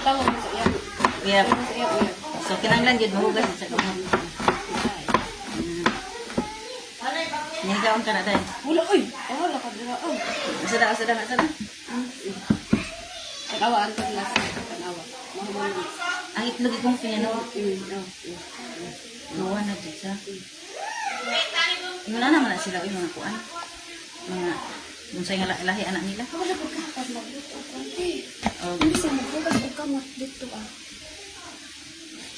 tawag mo sa iya. Uyab. Sa iya, uyab. So, kinanglan yun, mahugas sa kamot. Nihigaon ka na tayo. Wala, uy! Wala ka dira, uy. Asada. Tag-awaan ka nila sa tag-awa. Mahamang. Ang itlog ikong pinano. Gawa na dyan siya. Yung na naman na sila, yung mga kuan. Mga, yung sa'yo lahi anak nila. Wala ko kapag magluto ko. Oh, Hindi siya magbukas o kamot dito ah.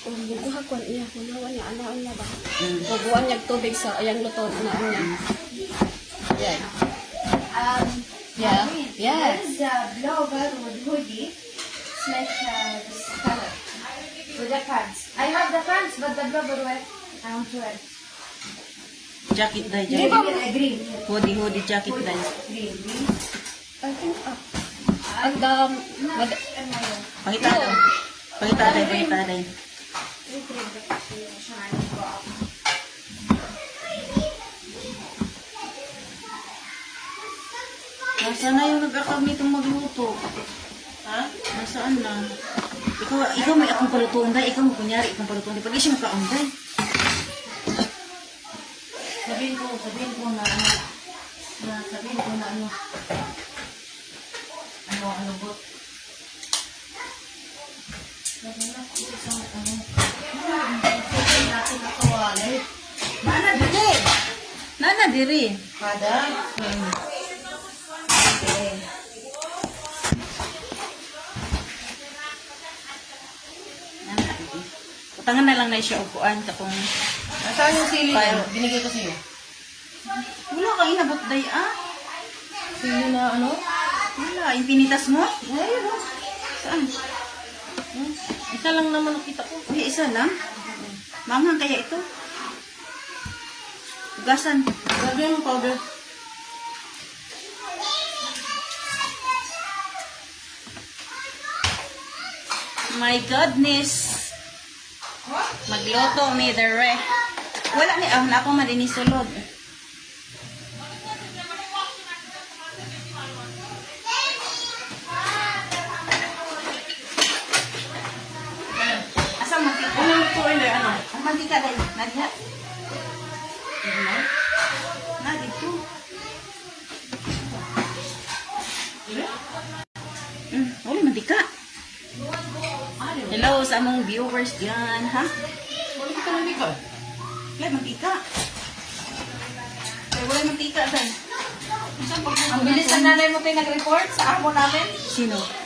Kung bukuha ko niya, kunawan niya, anaon niya ba? Mabuhan niya tubig sa ayang luto na niya. Yan. Yeah. Yes. This blower with hoodie. It's like this color. With the pants. I have the pants, but the blower wear. I want to wear. jacket dahil, Green. jacket. Green. Hoodie jacket dahil. Green. I think, ang Pakita daw. Pakita dahil. Nasaan na yung nag-akab nitong magluto? Ha? Nasaan na? Ikaw may akong palutuan dahil. Ikaw kunyari akong palutuan dahil. Pag siya makaon dahil. Sabihin ko na ano bot. Nana diri. Kada? Utangan na lang na siya upuan sa kung Nasaan yung sili niya? Binigay ko sa'yo. wala kang inabot day Sili na ano? Wala, yung pinitas mo? Ayun. Saan? Isa lang naman nakita ko. Uy, isa lang? Manghang kaya ito? Ugasan. Sabi yung powder. My goodness. Magloto ni Dere. Wala ni na ako malinisulod. Asa mantika? Ano ito ay ano? Ang mantika dahil. Nadya. Na dito. Wala mantika. Hello sa among viewers dyan, ha? Wala ka ng bika. Wala mantika. Wala mantika dahil. Ang bilis na nanay mo kayo nag-report sa amo namin. Sino?